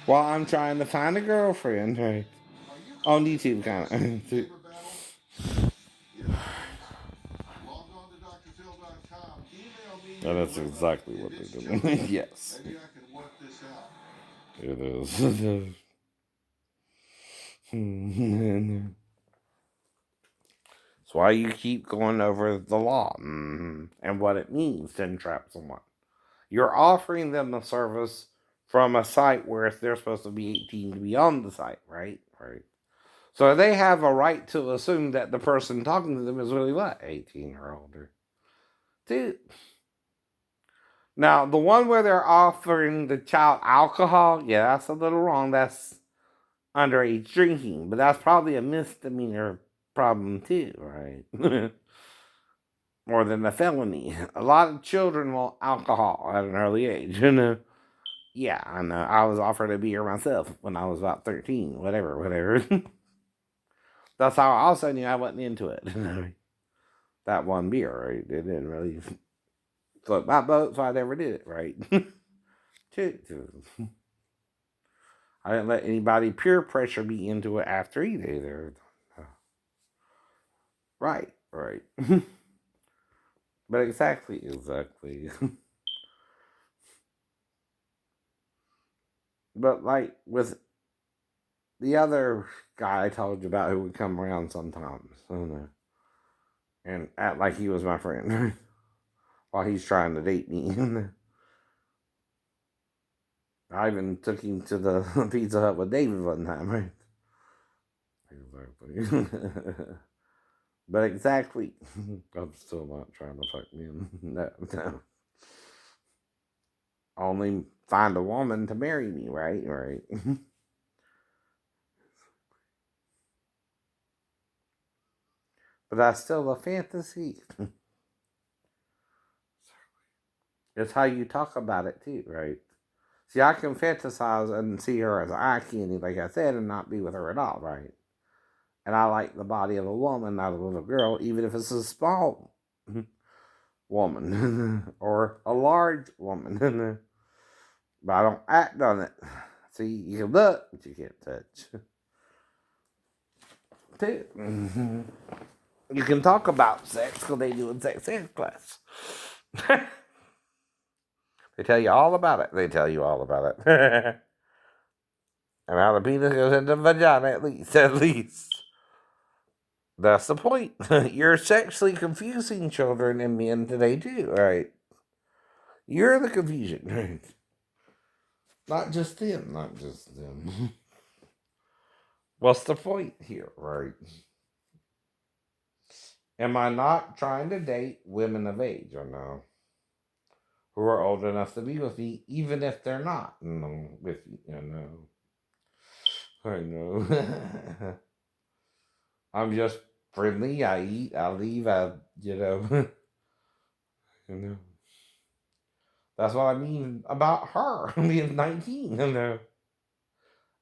While I'm trying to find a girlfriend. Right? Are you On calling YouTube, this kind of. neighbor battle? Yes, friends. Log on to drphil.com. Email me And your that's dilemma. exactly If what they're it's doing. choking, Yes. maybe I can work this out. It is. That's why you keep going over the law and what it means to entrap someone. You're offering them a service from a site where they're supposed to be 18 to be on the site, right? Right. So they have a right to assume that the person talking to them is really what? 18 or older. Dude. Now, the one where they're offering the child alcohol, yeah, that's a little wrong. That's underage drinking, but that's probably a misdemeanor problem too, right? More than a felony. A lot of children want alcohol at an early age, you know. Yeah, I know. I was offered a beer myself when I was about 13, whatever. That's how I also knew I wasn't into it. That one beer, right? It didn't really float my boat, so I never did it, right? I didn't let anybody peer pressure me into it after either. Right. But exactly. But like with the other guy I told you about who would come around sometimes, and act like he was my friend while he's trying to date me. I even took him to the Pizza Hut with David one time, right? Exactly. But exactly, I'm still not trying to fuck me. No. Only find a woman to marry me, right? Right. But that's still a fantasy. It's how you talk about it too, right? See, I can fantasize and see her as eye candy, like I said, and not be with her at all, right? And I like the body of a woman, not a little girl, even if it's a small woman or a large woman. But I don't act on it. See, you can look, but you can't touch. Too. You can talk about sex because they do in sex ed class. They tell you all about it. They tell you all about it. And how the penis goes into the vagina, at least. At least. That's the point. You're sexually confusing children and men today, too, right? You're the confusion, right? Not just them, not just them. What's the point here, right? Am I not trying to date women of age or no? Who are old enough to be with me, even if they're not with me, I know. I'm just friendly. I eat. I leave. you know. That's what I mean about her being 19.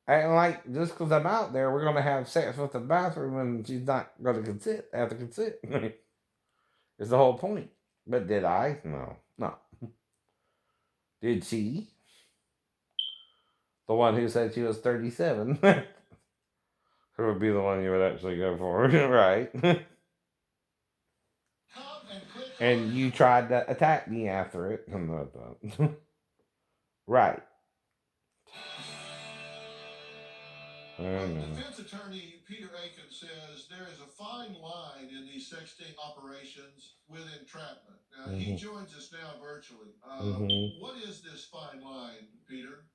And like just because I'm out there, we're gonna have sex with the bathroom, and she's not gonna consent. Have to consent. Is the whole point. But did I? No. Did she? The one who said she was 37. Who would be the one you would actually go for, right? And you tried to attack me after it. I'm not done. Right. I know. Defense attorney Peter Aiken says there is a fine line in these sexting operations with entrapment. He joins us now virtually. What is this fine line, Peter?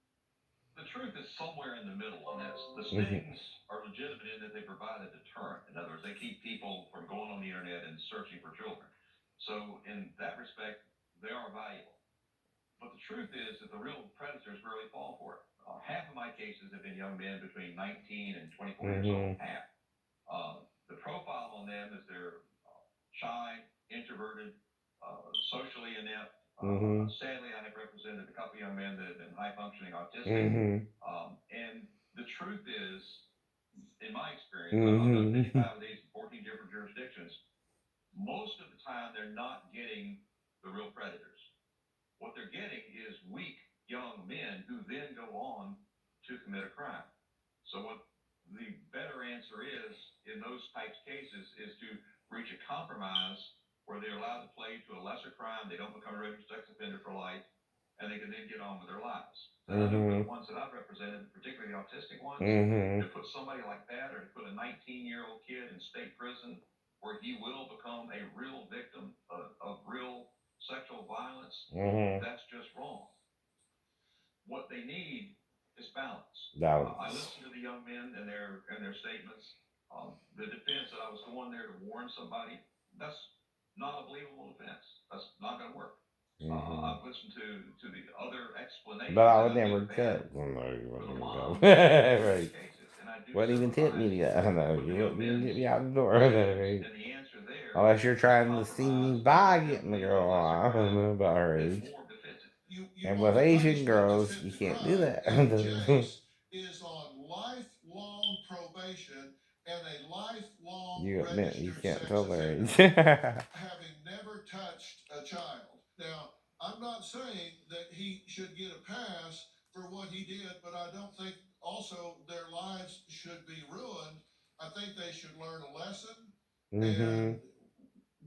The truth is somewhere in the middle on this. The Mhm. stings are legitimate in that they provide a deterrent. In other words, they keep people from going on the internet and searching for children. So, in that respect, they are valuable. But the truth is that the real predators really fall for it. Half of my cases have been young men between 19 and 24 years old. Mhm. Half. The profile on them is they're shy, introverted, socially inept. Mhm. Sadly, I have represented a couple young men that have been high functioning autistic. Mhm. And the truth is, in my experience, I've done Mhm. 55 of these in 14 different jurisdictions. Most of the time, they're not getting the real predators. What they're getting is weak young men who then go on to commit a crime. So what the better answer is in those types of cases is to reach a compromise where they're allowed to play to a lesser crime, they don't become a registered sex offender for life, and they can then get on with their lives. And I know for the Mhm. ones that I've represented, particularly the autistic ones, to Mhm. put somebody like that or to put a 19-year-old kid in state prison where he will become a real victim of real sexual violence, Mhm. that's just wrong. What they need is balance. I Balance. listened to the young men and their statements. The defense that I was going there to warn somebody, that's not a believable defense. That's not going to work. Mhm. I've listened to the other But explanations, I and would I feel never bad cut. Well, no, you for wouldn't the even go. moms in these Right. cases, and I do Wouldn't even tip me sympathize to go. I know. with the You young wouldn't even get men's me out the door. questions, Right. and the answer there Unless you're is trying to see me compromise to by let them getting the plead to a girl lesser I don't crime know about her that's age. more befitting. You And want with a Asian punishment that's girls, fit you the can't do crime, that. and Jace is on lifelong probation and a lifelong You admit you registered can't sex tell their offender, age. having never touched a child. Now, I'm not saying that he should get a pass for what he did, but I don't think also their lives should be ruined. I think they should learn a lesson. Mm-hmm. And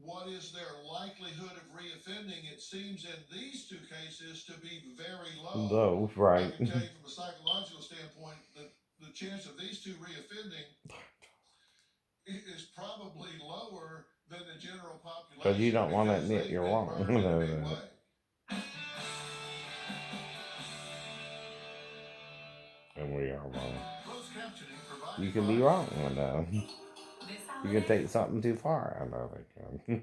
what is their likelihood of reoffending? It seems in these two cases to be very low. Those, I right. can tell you from a psychological standpoint that the chance of these two reoffending is probably lower than the general Because you population don't want to because admit they've you're been wrong. burned in a big way. And we are wrong. Closed captioning You provided can be by wrong. And, you can take something too far. I know they can.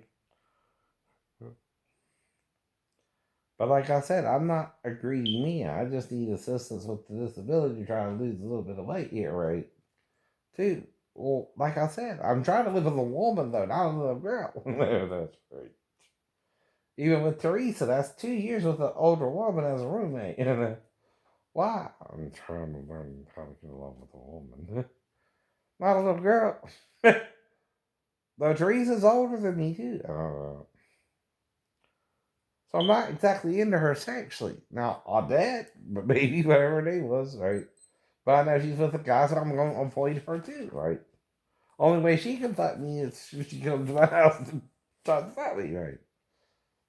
But like I said, I'm not a greedy man. I just need assistance with the disability trying to lose a little bit of weight here, right? Too. Well, like I said, I'm trying to live with a woman, though, not a little girl. That's right. Even with Teresa, that's 2 years with an older woman as a roommate. Why? I'm trying to learn how to get along with a woman. Not a little girl. Though Teresa's older than me, too. So I'm not exactly into her sexually. Now, Audette, but maybe whatever her name was, right? But I know she's with a guy, so I'm going to avoid her too, right? Only way she can fuck me is if she comes to my house and tries to fuck me, right?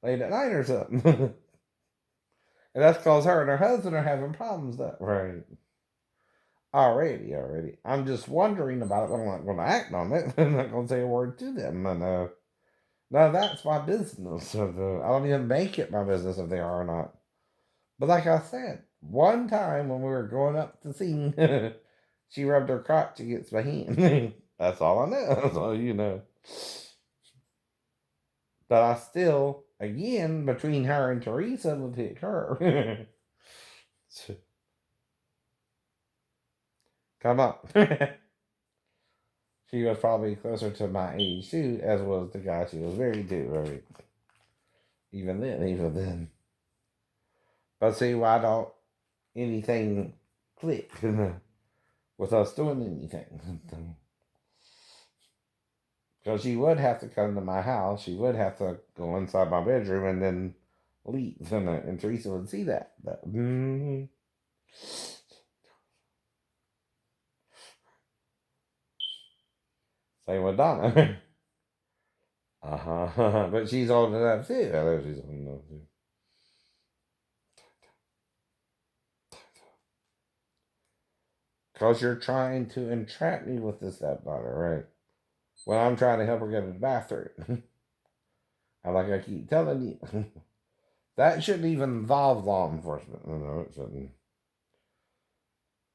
Late at night or something. And that's because her and her husband are having problems, though, right? Already. I'm just wondering about it, but I'm not going to act on it. I'm not going to say a word to them. And, no, that's my business. So, I don't even make it my business if they are or not. But like I said, one time when we were going up the scene, she rubbed her crotch against my hand. That's all I know. That's all you know. But I still, again, between her and Teresa, would pick her. Come on. She was probably closer to my age too, as was the guy she was married to. Right? Even then. But see, why don't anything click with us doing anything? Because she would have to come to my house. She would have to go inside my bedroom and then leave. And Teresa would see that. Same with Donna. Uh-huh. But she's old enough too. I know she's old enough too. Because you're trying to entrap me with this stepdaughter, right? When I'm trying to help her get to the bathroom. And like I keep telling you, that shouldn't even involve law enforcement. No, it shouldn't.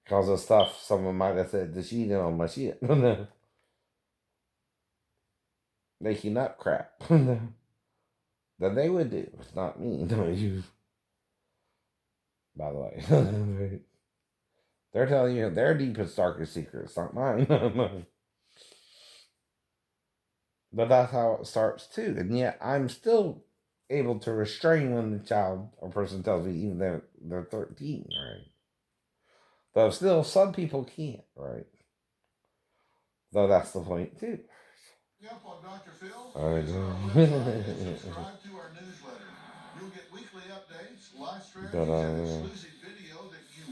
Because of stuff someone might have said that she did on my shit. Making up crap. That they would do. It's not me. No, you. By the way. They're telling you their deepest, darkest secrets, not mine. But that's how it starts too. And yet I'm still able to restrain when the child or person tells me even they're 13, right? Though still some people can't, right? Though that's the point too. Up on Dr. Phil I is our know. website and subscribe to our newsletter. You'll get weekly updates, live But strategies, and exclusive video that you.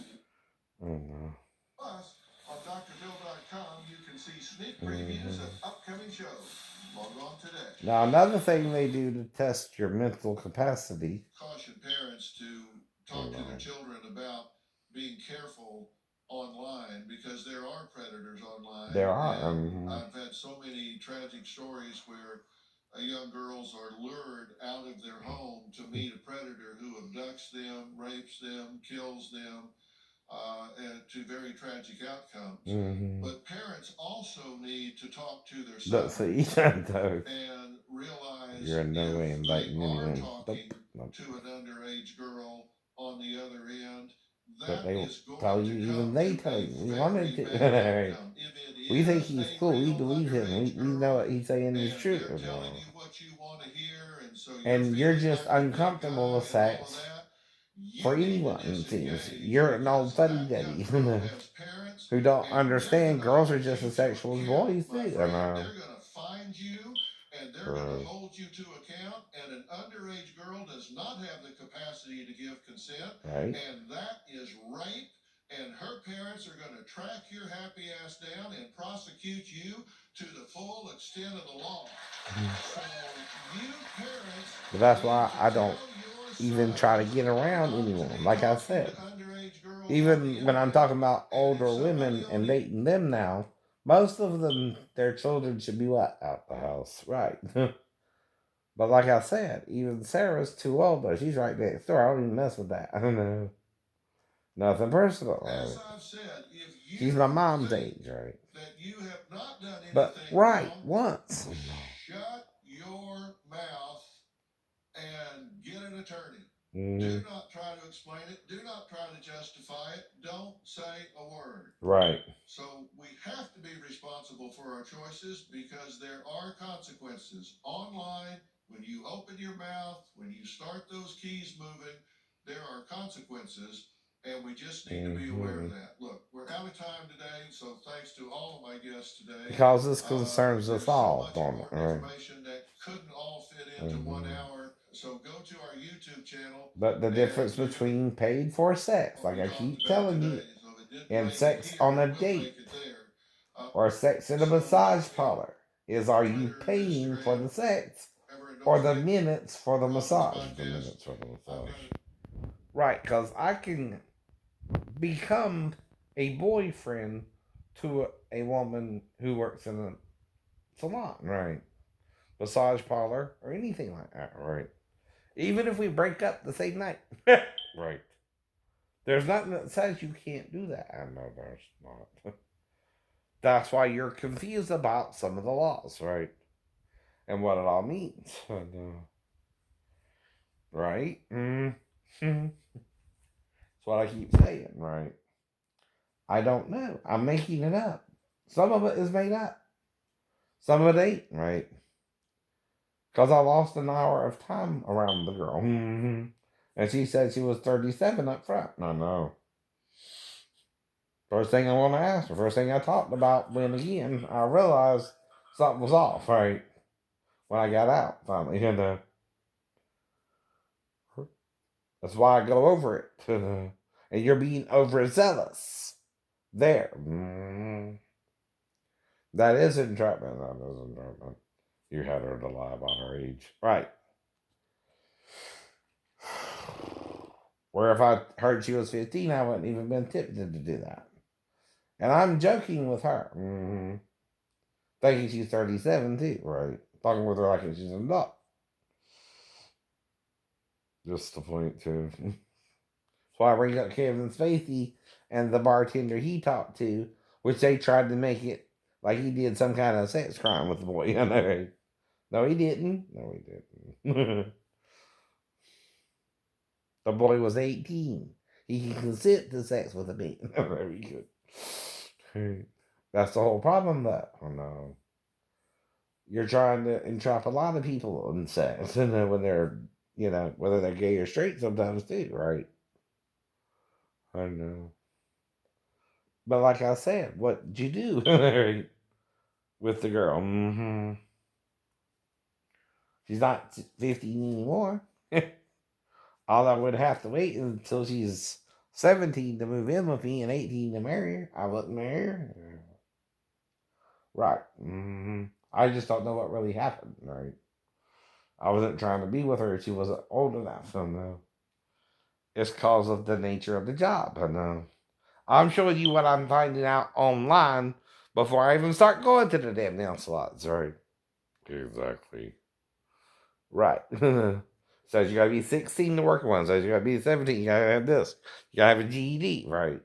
I know. Plus, on drphil.com, you can see sneak Mm-hmm. previews of upcoming shows. Log on today. Now another thing they do to test your mental capacity. Caution parents to talk to their children about being careful online because there are predators online. There are. I've had so many tragic stories where young girls are lured out of their home to meet a predator who abducts them, rapes them, kills them, and to very tragic outcomes. Mm-hmm. But parents also need to talk to their But son see, and realize you're in no way if they inviting are anyone. talking Nope. to an underage girl on the other end, But that they will is going tell to you, even come they to tell a you, we very wanted to. bad outcome. If it We think is he's a cool. We real believe him. underage We know girl, what he's saying and is true. they're telling you what you want to hear, and so you're And you're feeling just like the good uncomfortable guy with and all of sex that, for you need to anyone, it seems. disengage You're an old because fuddy that young duddy girl has parents who don't and they're understand going to girls are hold just you as to sexual as account, boys my too. friend. They're going to find you and they're going to hold you to account. And an underage girl does not have the capacity to give consent. Right? And that is rape. And her parents are going to track your happy ass down and prosecute you to the full extent of the law. So you parents, But that's why I don't even try to get you're around not to anyone. be Like I talking said, to underage girls on the even when I'm internet. talking about And if older somebody women on and the dating them now, most of them, their children should be what? Out the house. Right. But like I said, even Sarah's too old, though. She's right next door. I don't even mess with that. I don't know. Nothing personal. As Right? I've said, if you She's my mom's think age, right? that you have not done But anything right, wrong, once. shut your mouth and get an attorney. Mm-hmm. Do not try to explain it. Do not try to justify it. Don't say a word. Right. So we have to be responsible for our choices because there are consequences. Online, when you open your mouth, when you start those keys moving, there are consequences. And we just need to be aware of that. Look, we're out of time today, so thanks to all of my guests today. Because this concerns us There's so all, much don't it? important Right. information that couldn't all fit into 1 hour. So go to our YouTube channel. But the difference between paid for sex, like I keep telling you, and sex on a date or sex in a massage parlor is, are you paying for the sex or the minutes for the massage? The minutes for the massage. Right, because I can become a boyfriend to a woman who works in a salon, right? Massage parlor or anything like that, right? Even if we break up the same night. Right. There's nothing that says you can't do that. I know there's not. That's why you're confused about some of the laws, right? And what it all means. Right? Mm-hmm. That's what I keep saying, right? I don't know. I'm making it up. Some of it is made up. Some of it ain't, right? Because I lost an hour of time around the girl. Mm-hmm. And she said she was 37 up front. No, no. First thing I want to ask her, first thing I talked about, when again, I realized something was off, right? When I got out, finally. And that's why I go over it. And you're being overzealous. There. That is entrapment. That is entrapment. You had her to lie about her age. Right. Where if I heard she was 15, I wouldn't even been tempted to do that. And I'm joking with her. Thinking she's 37 too, right? Talking with her like she's an adult. Just the point too. So I bring up Kevin Spacey and the bartender he talked to, which they tried to make it like he did some kind of sex crime with the boy. You know? No, he didn't. No, he didn't. The boy was 18. He can consent to sex with a man. Very good. That's the whole problem, though. Oh, no. You're trying to entrap a lot of people in sex, and then when they're, whether they're gay or straight sometimes too, right? I know. But like I said, what did you do with the girl? She's not 15 anymore. All I would have to wait until she's 17 to move in with me and 18 to marry her. I wouldn't marry her. Right. I just don't know what really happened, right? I wasn't trying to be with her. She wasn't old enough. So no. It's because of the nature of the job. I know. I'm showing you what I'm finding out online before I even start going to the damn nail salons, right? Exactly. Right. Says you gotta be 16 to work one. Says you gotta be 17. You gotta have this. You gotta have a GED, right?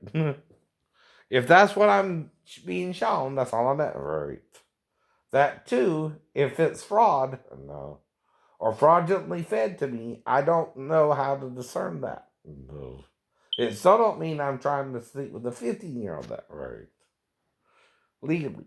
If that's what I'm being shown, that's all I'm at, right? That too, if it's fraud, no, or fraudulently fed to me, I don't know how to discern that. No. It still don't mean I'm trying to sleep with a 15-year-old, that right? Legally.